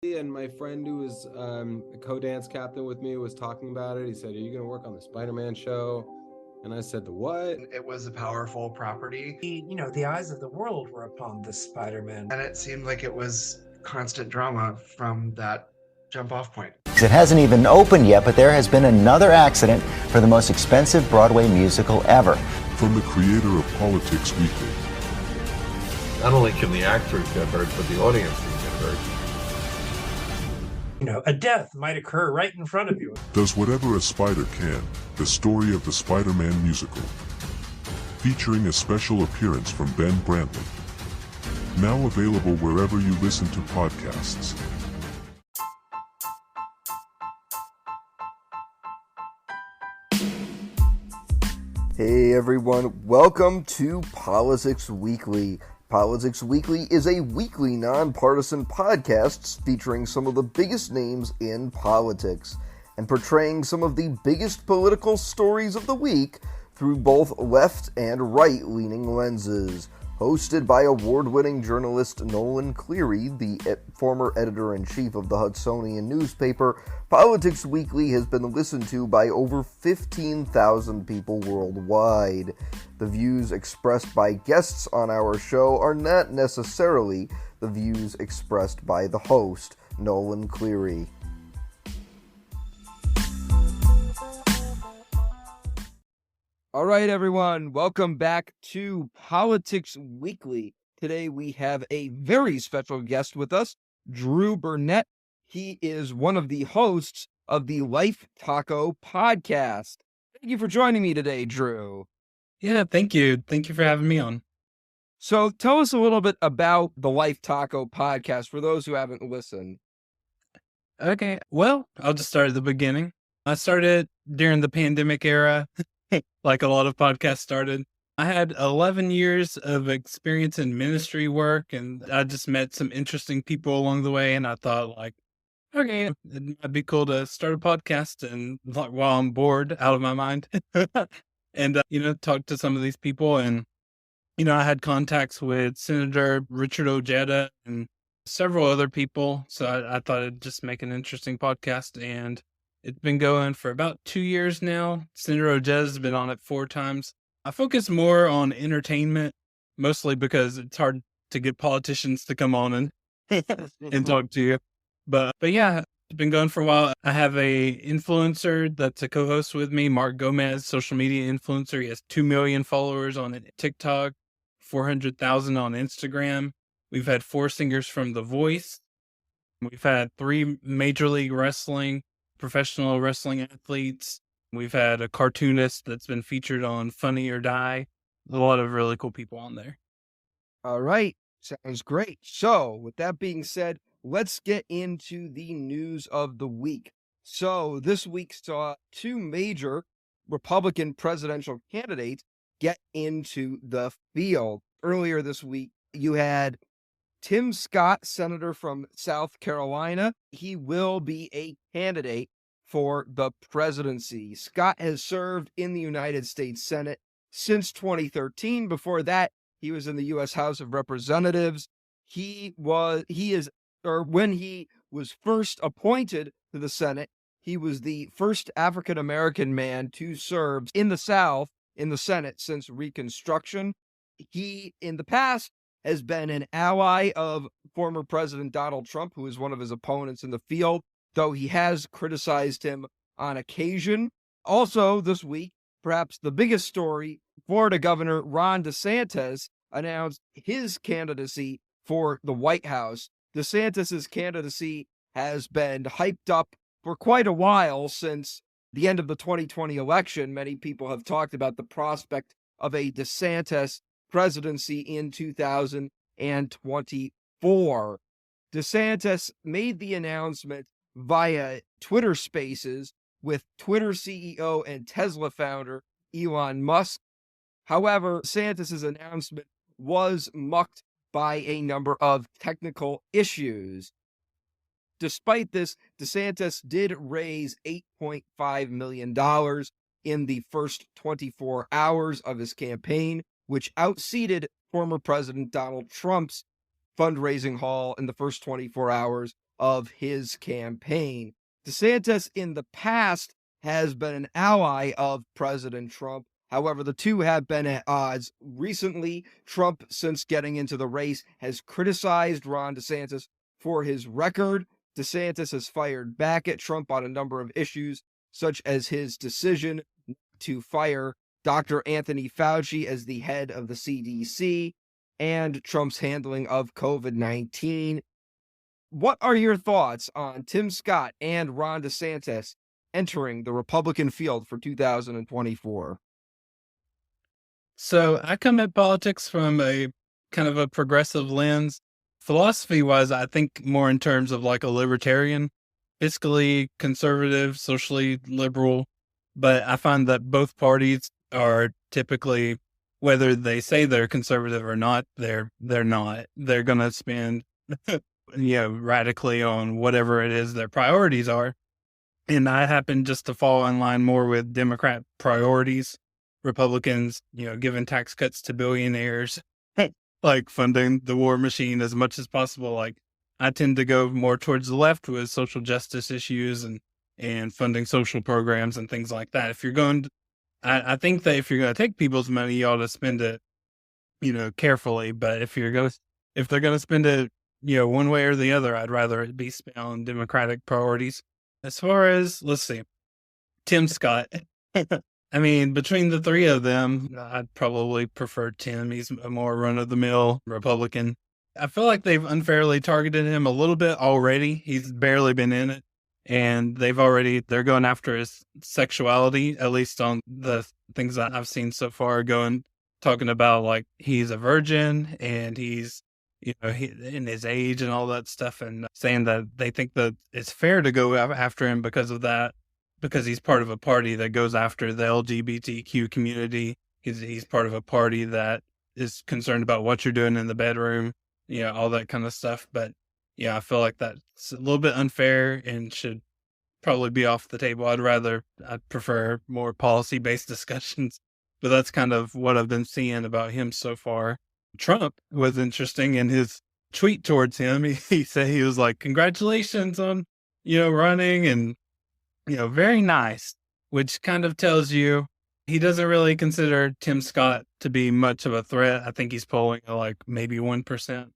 And my friend who was a co-dance captain with me was talking about it. He said, "Are you going to work on the Spider-Man show?" And I said, "The what?" It was a powerful property, The eyes of the world were upon this Spider-Man. and it seemed like it was constant drama from that jump-off point. It hasn't even opened yet, but there has been another accident for the most expensive Broadway musical ever. From the creator of Politics Weekly. Not only can the actors get hurt, but the audience can get hurt. A death might occur right in front of you. Does whatever a spider can, the story of the Spider-Man musical. Featuring a special appearance from Ben Brantley. Now available wherever you listen to podcasts. Hey everyone, welcome to Politics Weekly. Politics Weekly is a weekly nonpartisan podcast featuring some of the biggest names in politics and portraying some of the biggest political stories of the week through both left and right-leaning lenses. Hosted by award-winning journalist Nolan Cleary, the former editor-in-chief of the Hudsonian newspaper, Politics Weekly has been listened to by over 15,000 people worldwide. The views expressed by guests on our show are not necessarily the views expressed by the host, Nolan Cleary. All right, everyone, welcome back to Politics Weekly. Today we have a very special guest with us, Drew Burnett. He is one of the hosts of the Life Taco podcast. Thank you for joining me today, Drew. Yeah, thank you. Thank you for having me on. So tell us a little bit about the Life Taco podcast for those who haven't listened. Okay, well, I'll just start at the beginning. I started during the pandemic era. Like a lot of podcasts started. I had 11 years of experience in ministry work, and I just met some interesting people along the way, and I thought, like, okay, it might be cool to start a podcast and while I'm bored out of my mind and, talk to some of these people. And, I had contacts with Senator Richard Ojeda and several other people. So I thought it'd just make an interesting podcast, and it's been going for about 2 years now. Senator Ojeda's been on it 4 times. I focus more on entertainment, mostly because it's hard to get politicians to come on and talk to you. But yeah, it's been going for a while. I have a influencer that's a co-host with me, Mark Gomez, social media influencer. He has 2 million followers on TikTok, 400,000 on Instagram. We've had 4 singers from The Voice. We've had 3 Major League Wrestling professional wrestling athletes. We've had a cartoonist that's been featured on Funny or Die. A lot of really cool people on there. All right, sounds great. So with that being said, let's get into the news of the week. So this week saw 2 major Republican presidential candidates get into the field. Earlier this week, you had Tim Scott, senator from South Carolina. He will be a candidate for the presidency. Scott has served in the United States Senate since 2013. Before that, he was in the U.S. House of Representatives. When he was first appointed to the Senate, he was the first African-American man to serve in the South in the Senate since Reconstruction. He, in the past, has been an ally of former President Donald Trump, who is one of his opponents in the field, though he has criticized him on occasion. Also this week, perhaps the biggest story, Florida Governor Ron DeSantis announced his candidacy for the White House. DeSantis' candidacy has been hyped up for quite a while since the end of the 2020 election. Many people have talked about the prospect of a DeSantis presidency in 2024. DeSantis made the announcement via Twitter Spaces with Twitter CEO and Tesla founder Elon Musk. However, DeSantis' announcement was mucked by a number of technical issues. Despite this, DeSantis did raise $8.5 million in the first 24 hours of his campaign, which outseated former President Donald Trump's fundraising haul in the first 24 hours of his campaign. DeSantis in the past has been an ally of President Trump. However, the two have been at odds. Recently, Trump, since getting into the race, has criticized Ron DeSantis for his record. DeSantis has fired back at Trump on a number of issues, such as his decision to fire Dr. Anthony Fauci as the head of the CDC and Trump's handling of COVID-19. What are your thoughts on Tim Scott and Ron DeSantis entering the Republican field for 2024? So I come at politics from a kind of a progressive lens. Philosophy-wise, I think more in terms of like a libertarian, fiscally conservative, socially liberal. But I find that both parties are typically, whether they say they're conservative or not, they're not. They're going to spend, radically on whatever it is their priorities are. And I happen just to fall in line more with Democrat priorities. Republicans, giving tax cuts to billionaires, like funding the war machine as much as possible. Like I tend to go more towards the left with social justice issues and funding social programs and things like that. If you're going to, I think that if you're going to take people's money, you ought to spend it, carefully. But if they're going to spend it, one way or the other, I'd rather it be spent on Democratic priorities. As far as, let's see, Tim Scott. I mean, between the three of them, I'd probably prefer Tim. He's a more run-of-the-mill Republican. I feel like they've unfairly targeted him a little bit already. He's barely been in it. And they're going after his sexuality, at least on the things that I've seen so far, talking about like he's a virgin and he's, in his age and all that stuff, and saying that they think that it's fair to go after him because of that. Because he's part of a party that goes after the LGBTQ community. He's part of a party that is concerned about what you're doing in the bedroom, all that kind of stuff. But I feel like that's a little bit unfair and should probably be off the table. I'd prefer more policy-based discussions, but that's kind of what I've been seeing about him so far. Trump was interesting in his tweet towards him. He said, he was like, congratulations on, running, and very nice, which kind of tells you he doesn't really consider Tim Scott to be much of a threat. I think he's polling at like maybe 1%.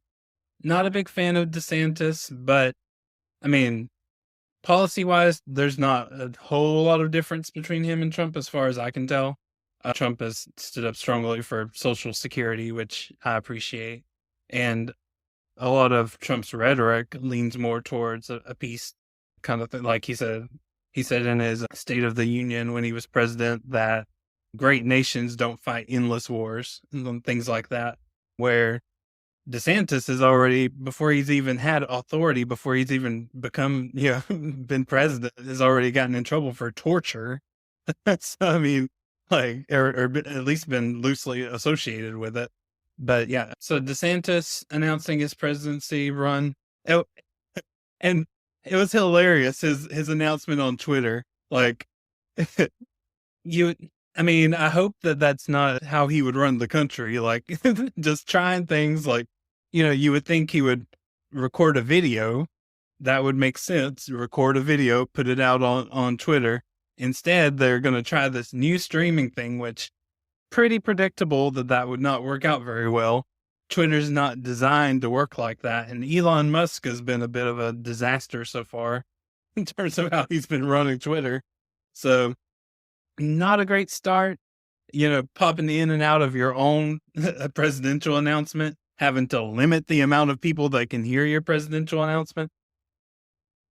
Not a big fan of DeSantis, but I mean, policy-wise, there's not a whole lot of difference between him and Trump as far as I can tell. Trump has stood up strongly for Social Security, which I appreciate. And a lot of Trump's rhetoric leans more towards a peace kind of thing. Like he said in his State of the Union when he was president that great nations don't fight endless wars and things like that, where DeSantis is already, before he's even had authority, before he's even become, been president, has already gotten in trouble for torture. So, I mean, like, or at least been loosely associated with it. But yeah, so DeSantis announcing his presidency run. And it was hilarious, his announcement on Twitter. Like, I hope that that's not how he would run the country. Like, just trying things like, you would think he would record a video. That would make sense. Record a video, put it out on Twitter. Instead, they're going to try this new streaming thing, which pretty predictable that would not work out very well. Twitter's not designed to work like that. And Elon Musk has been a bit of a disaster so far in terms of how he's been running Twitter. So not a great start, popping in and out of your own presidential announcement, having to limit the amount of people that can hear your presidential announcement.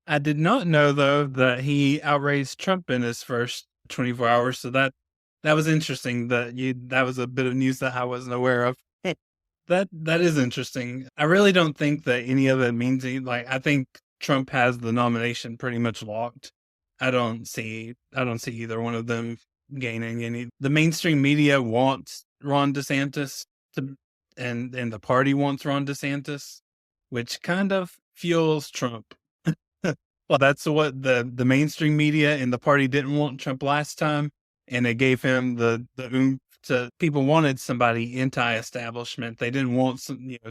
I did not know, though, that he outraised Trump in his first 24 hours. So that was interesting. That was a bit of news that I wasn't aware of. That is interesting. I really don't think that any of it means I think Trump has the nomination pretty much locked. I don't see either one of them gaining any. The mainstream media wants Ron DeSantis and the party wants Ron DeSantis, which kind of fuels Trump. Well, that's what the mainstream media and the party didn't want Trump last time, and it gave him the people wanted somebody anti-establishment. They didn't want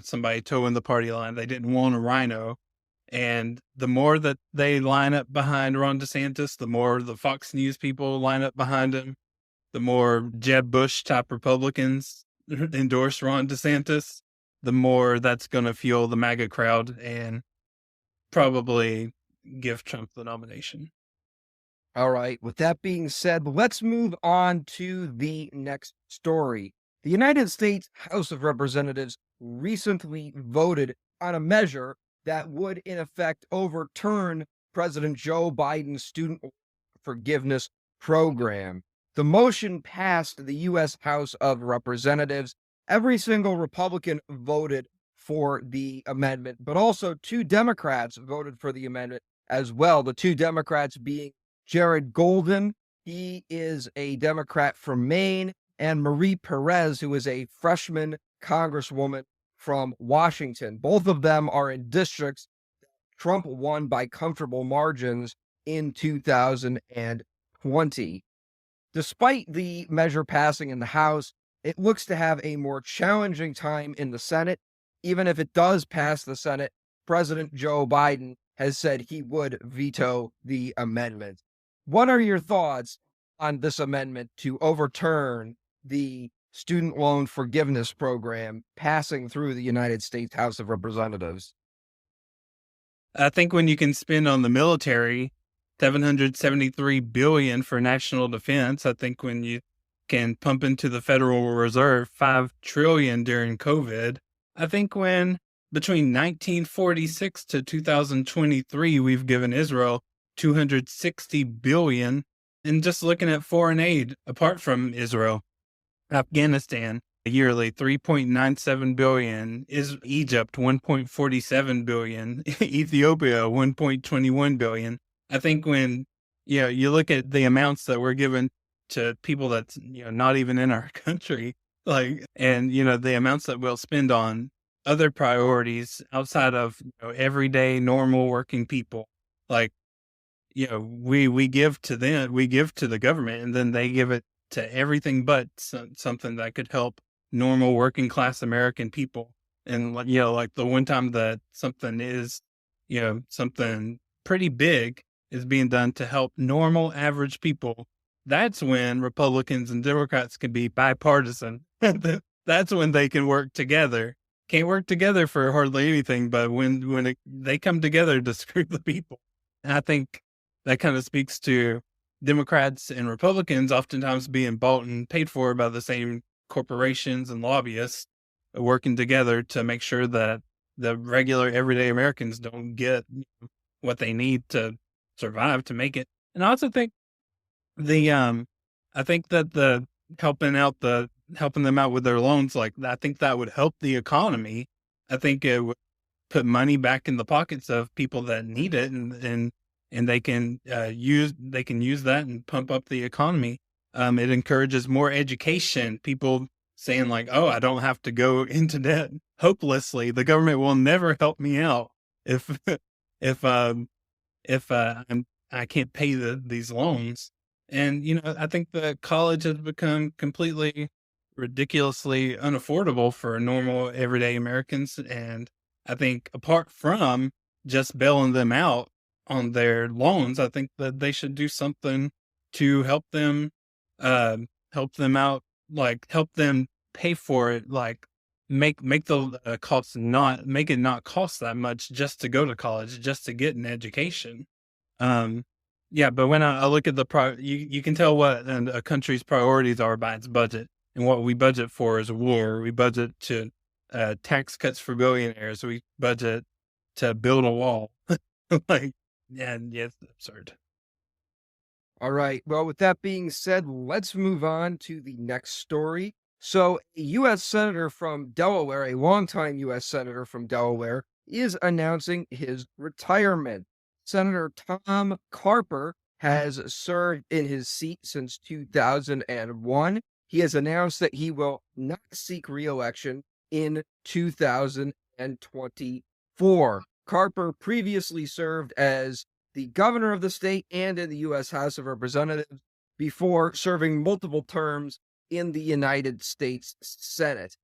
somebody toeing the party line. They didn't want a rhino, And the more that they line up behind Ron DeSantis, the more the Fox News people line up behind him, the more Jeb Bush type Republicans endorse Ron DeSantis, the more that's going to fuel the MAGA crowd and probably give Trump the nomination. All right. With that being said, let's move on to the next story. The United States House of Representatives recently voted on a measure that would, in effect, overturn President Joe Biden's student forgiveness program. The motion passed the U.S. House of Representatives. Every single Republican voted for the amendment, but also 2 Democrats voted for the amendment as well. The 2 Democrats being Jared Golden, he is a Democrat from Maine, and Marie Perez, who is a freshman congresswoman from Washington. Both of them are in districts Trump won by comfortable margins in 2020. Despite the measure passing in the House, it looks to have a more challenging time in the Senate. Even if it does pass the Senate, President Joe Biden has said he would veto the amendment. What are your thoughts on this amendment to overturn the student loan forgiveness program passing through the United States House of Representatives? I think when you can spend on the military $773 billion for national defense, I think when you can pump into the Federal Reserve $5 trillion during COVID, I think when between 1946 to 2023 we've given Israel $260 billion. And just looking at foreign aid apart from Israel, Afghanistan yearly $3.97 billion, is Egypt $1.47 billion, Ethiopia $1.21 billion. I think when you look at the amounts that we're given to people that's not even in our country, and the amounts that we'll spend on other priorities outside of everyday normal working people, we give to them, we give to the government, and then they give it to everything but something that could help normal working class American people. And like the one time that something is, something pretty big is being done to help normal average people, that's when Republicans and Democrats can be bipartisan. That's when they can work together. Can't work together for hardly anything, but when they come together to screw the people. And I think that kind of speaks to Democrats and Republicans oftentimes being bought and paid for by the same corporations and lobbyists working together to make sure that the regular everyday Americans don't get what they need to survive, to make it. And I also think I think that the helping them out with their loans, I think that would help the economy. I think it would put money back in the pockets of people that need it, and they can use that and pump up the economy. It encourages more education. People saying oh, I don't have to go into debt hopelessly. The government will never help me out if I can't pay these loans. And I think that college has become completely ridiculously unaffordable for normal everyday Americans. And I think apart from just bailing them out on their loans, I think that they should do something to help them out, help them pay for it, make the costs make it not cost that much just to go to college, just to get an education. But when I look at you can tell what a country's priorities are by its budget, and what we budget for is war. We budget to tax cuts for billionaires. We budget to build a wall. And it's absurd. All right. Well, with that being said, let's move on to the next story. So, a U.S. Senator from Delaware, a longtime U.S. Senator from Delaware, is announcing his retirement. Senator Tom Carper has served in his seat since 2001. He has announced that he will not seek re-election in 2024. Carper previously served as the governor of the state and in the U.S. House of Representatives before serving multiple terms in the United States Senate.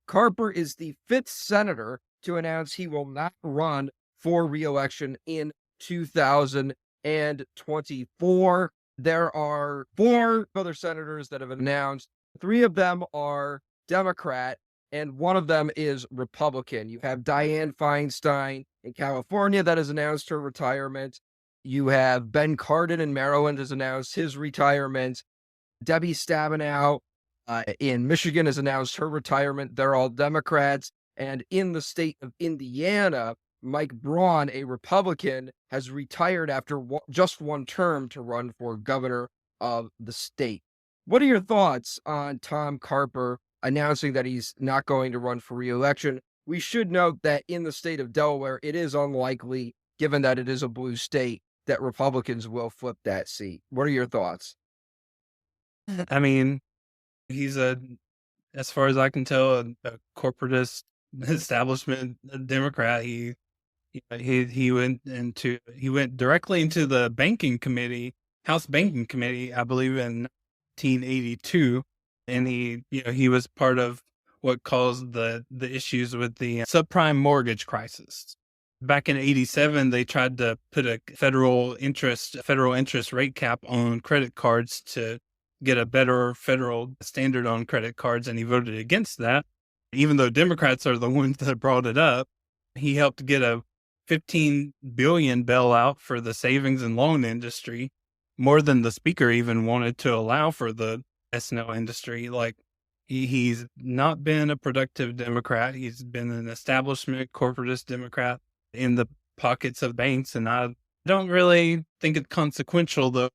Carper is the 5th senator to announce he will not run for re-election in 2024. There are 4 other senators that have announced. 3 of them are Democrat, and 1 of them is Republican. You have Dianne Feinstein in California that has announced her retirement. You have Ben Cardin in Maryland has announced his retirement. Debbie Stabenow in Michigan has announced her retirement. They're all Democrats. And in the state of Indiana, Mike Braun, a Republican, has retired after just 1 term to run for governor of the state. What are your thoughts on Tom Carper announcing that he's not going to run for re-election? We should note that in the state of Delaware, it is unlikely, given that it is a blue state, that Republicans will flip that seat. What are your thoughts? I mean, he's as far as I can tell, a corporatist establishment Democrat. He went directly into the banking committee, House Banking Committee, I believe in 1982, and he was part of what caused the issues with the subprime mortgage crisis. Back in 87, they tried to put a federal interest rate cap on credit cards to get a better federal standard on credit cards, and he voted against that. Even though Democrats are the ones that brought it up, he helped get a $15 billion bailout for the savings and loan industry, more than the speaker even wanted to allow for the S&L industry. Like, he's not been a productive Democrat. He's been an establishment corporatist Democrat in the pockets of banks, and I don't really think it's consequential, though.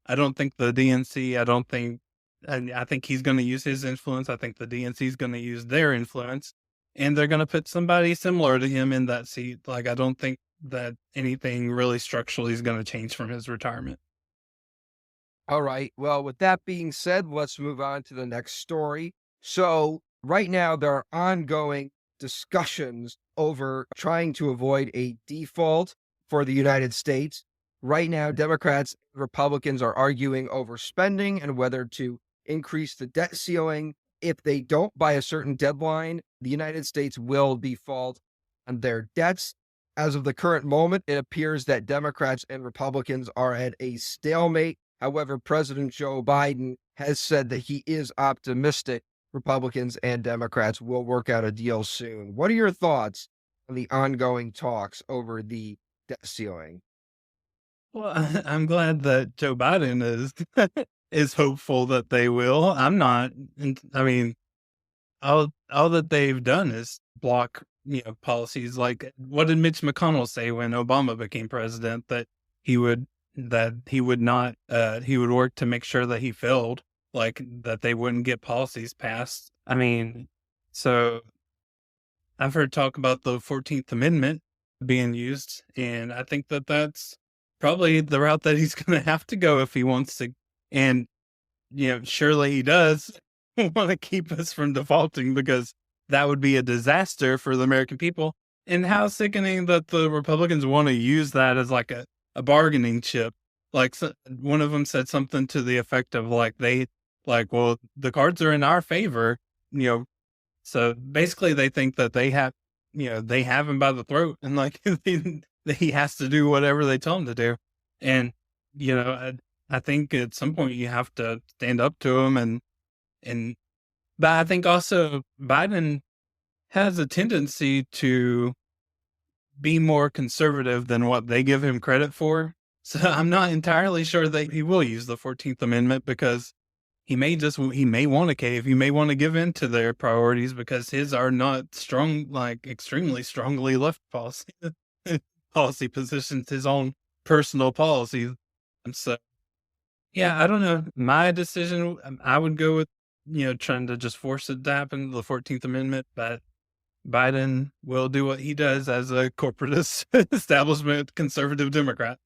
I don't think the DNC, I think he's going to use his influence. I think the DNC is going to use their influence, and they're going to put somebody similar to him in that seat. Like, I don't think that anything really structurally is going to change from his retirement. All right. Well, with that being said, let's move on to the next story. So right now, there are ongoing discussions over trying to avoid a default for the United States. Right now, Democrats and Republicans are arguing over spending and whether to increase the debt ceiling. If they don't by a certain deadline, the United States will default on their debts. As of the current moment, it appears that Democrats and Republicans are at a stalemate. However, President Joe Biden has said that he is optimistic Republicans and Democrats will work out a deal soon. What are your thoughts on the ongoing talks over the debt ceiling? Well, I'm glad that Joe Biden is hopeful that they will. I'm not. I mean, all that they've done is block, policies. Like, what did Mitch McConnell say when Obama became president? That he would not he would work to make sure that he failed, like that they wouldn't get policies passed. I mean, so I've heard talk about the 14th Amendment being used, and I think that that's probably the route that he's going to have to go if he wants to. And, surely he does want to keep us from defaulting, because that would be a disaster for the American people. And how sickening that the Republicans want to use that as like a bargaining chip. Like, one of them said something to the effect of well, the cards are in our favor, so basically they think that they have him by the throat, and like he has to do whatever they tell him to do. And, I think at some point you have to stand up to him, but I think also Biden has a tendency to be more conservative than what they give him credit for. So I'm not entirely sure that he will use the 14th Amendment, because he may want to cave. He may want to give in to their priorities, because his are not strong, like extremely strongly left policy positions, his own personal policies. And so, yeah, I don't know. My decision, I would go with, trying to just force it to happen, the 14th Amendment, but Biden will do what he does as a corporatist establishment conservative Democrat.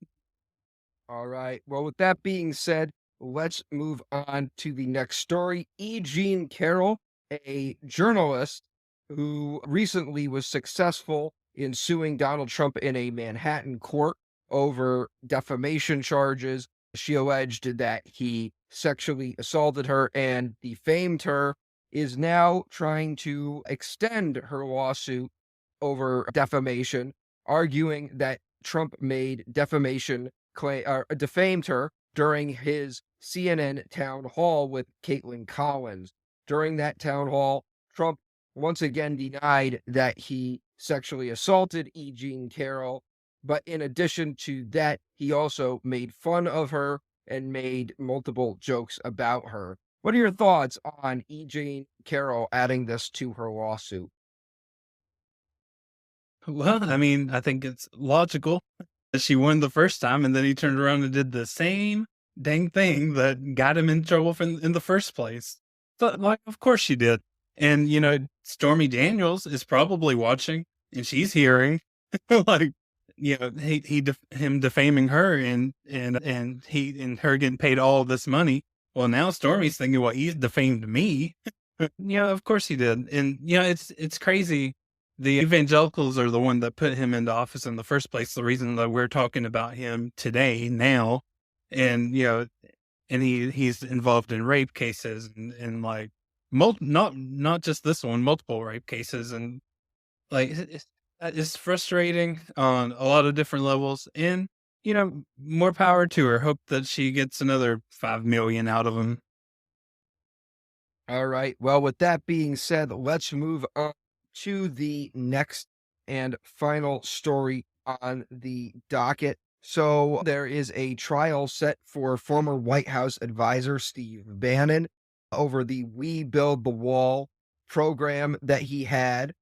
All right. Well, with that being said, let's move on to the next story. E. Jean Carroll, a journalist who recently was successful in suing Donald Trump in a Manhattan court over defamation charges. She alleged that he sexually assaulted her and defamed her, is now trying to extend her lawsuit over defamation arguing that Trump made defamation claim or defamed her during his CNN town hall with Caitlin Collins. During that town hall, Trump once again denied that he sexually assaulted E. Jean Carroll, but in addition to that, he also made fun of her and made multiple jokes about her. What are your thoughts on E. Jean Carroll adding this to her lawsuit? Well, I mean, I think it's logical that she won the first time, and then he turned around and did the same dang thing that got him in trouble in the first place. So, like, of course she did. And, Stormy Daniels is probably watching, and she's hearing, like, him defaming her and her getting paid all this money. Well, now Stormy's thinking, well, he's defamed me. Yeah, of course he did. And, it's crazy. The evangelicals are the one that put him into office in the first place. The reason that we're talking about him today, now, and, and he's involved in rape cases and like, not just this one, multiple rape cases. And like, it's frustrating on a lot of different levels, and, more power to her. Hope that she gets another 5 million out of him. All right. Well, with that being said, let's move on to the next and final story on the docket. So there is a trial set for former White House advisor Steve Bannon over the We Build the Wall program that he had.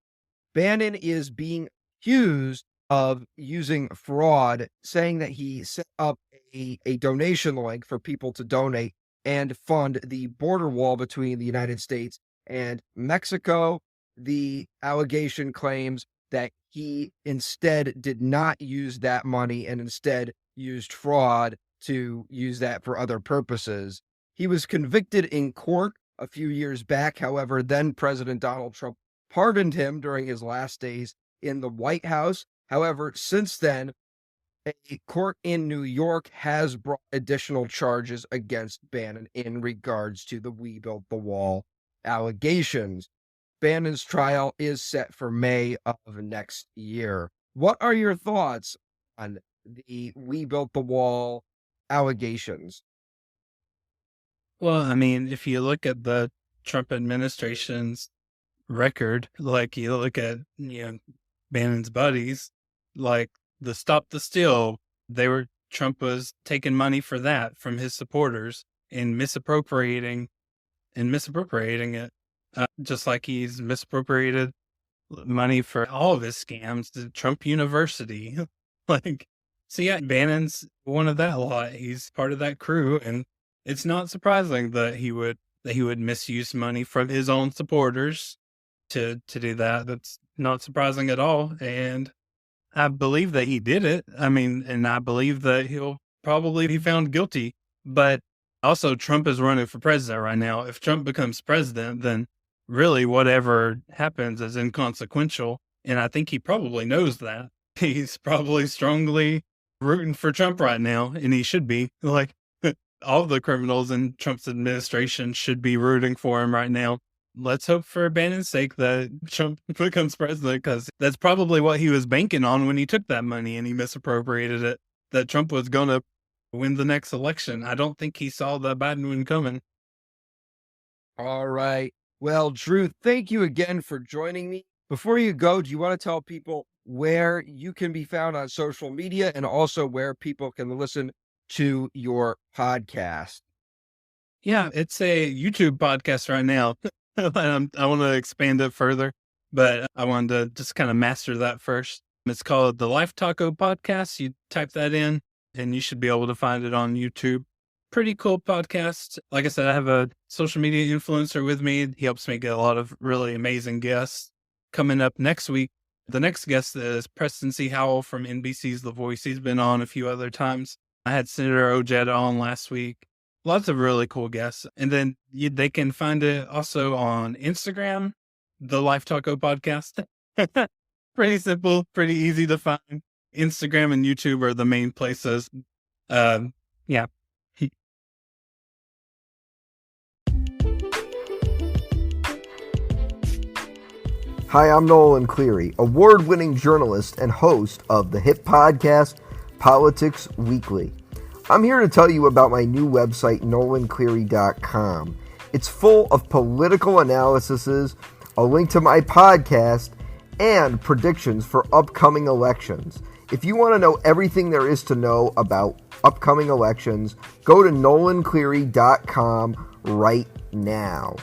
Bannon is being accused of using fraud, saying that he set up a donation link for people to donate and fund the border wall between the United States and Mexico. The allegation claims that he instead did not use that money and instead used fraud to use that for other purposes. He was convicted in court a few years back. However, then President Donald Trump pardoned him during his last days in the White House. However, since then, a court in New York has brought additional charges against Bannon in regards to the We Built the Wall allegations. Bannon's trial is set for May of next year. What are your thoughts on the We Built the Wall allegations? Well, I mean, if you look at the Trump administration's record, like you look at, Bannon's buddies, like the Stop the Steal, Trump was taking money for that from his supporters and misappropriating it. Just like he's misappropriated money for all of his scams to Trump University. So yeah, Bannon's one of that a lot. He's part of that crew, and it's not surprising that he would misuse money from his own supporters to do that. That's not surprising at all. And I believe that he did it. I mean, and I believe that he'll probably be found guilty. But also, Trump is running for president right now. If Trump becomes president, then really whatever happens is inconsequential. And I think he probably knows that. He's probably strongly rooting for Trump right now, and he should be. Like, all the criminals in Trump's administration should be rooting for him right now. Let's hope for Bannon's sake that Trump becomes president, because that's probably what he was banking on when he took that money and he misappropriated it, that Trump was going to win the next election. I don't think he saw the Biden one coming. All right. Well, Drew, thank you again for joining me. Before you go, do you want to tell people where you can be found on social media and also where people can listen to your podcast? Yeah, it's a YouTube podcast right now. I want to expand it further, but I wanted to just kind of master that first. It's called the Life Taco Podcast. You type that in and you should be able to find it on YouTube. Pretty cool podcast. Like I said, I have a social media influencer with me. He helps me get a lot of really amazing guests. Coming up next week, the next guest is Preston C. Howell from NBC's The Voice. He's been on a few other times. I had Senator Ojeda on last week. Lots of really cool guests. And then they can find it also on Instagram, the Life Taco Podcast. Pretty simple, pretty easy to find. Instagram and YouTube are the main places. Yeah. Hi, I'm Nolan Cleary, award-winning journalist and host of the hit podcast, Politics Weekly. I'm here to tell you about my new website, NolanCleary.com. It's full of political analyses, a link to my podcast, and predictions for upcoming elections. If you want to know everything there is to know about upcoming elections, go to NolanCleary.com right now.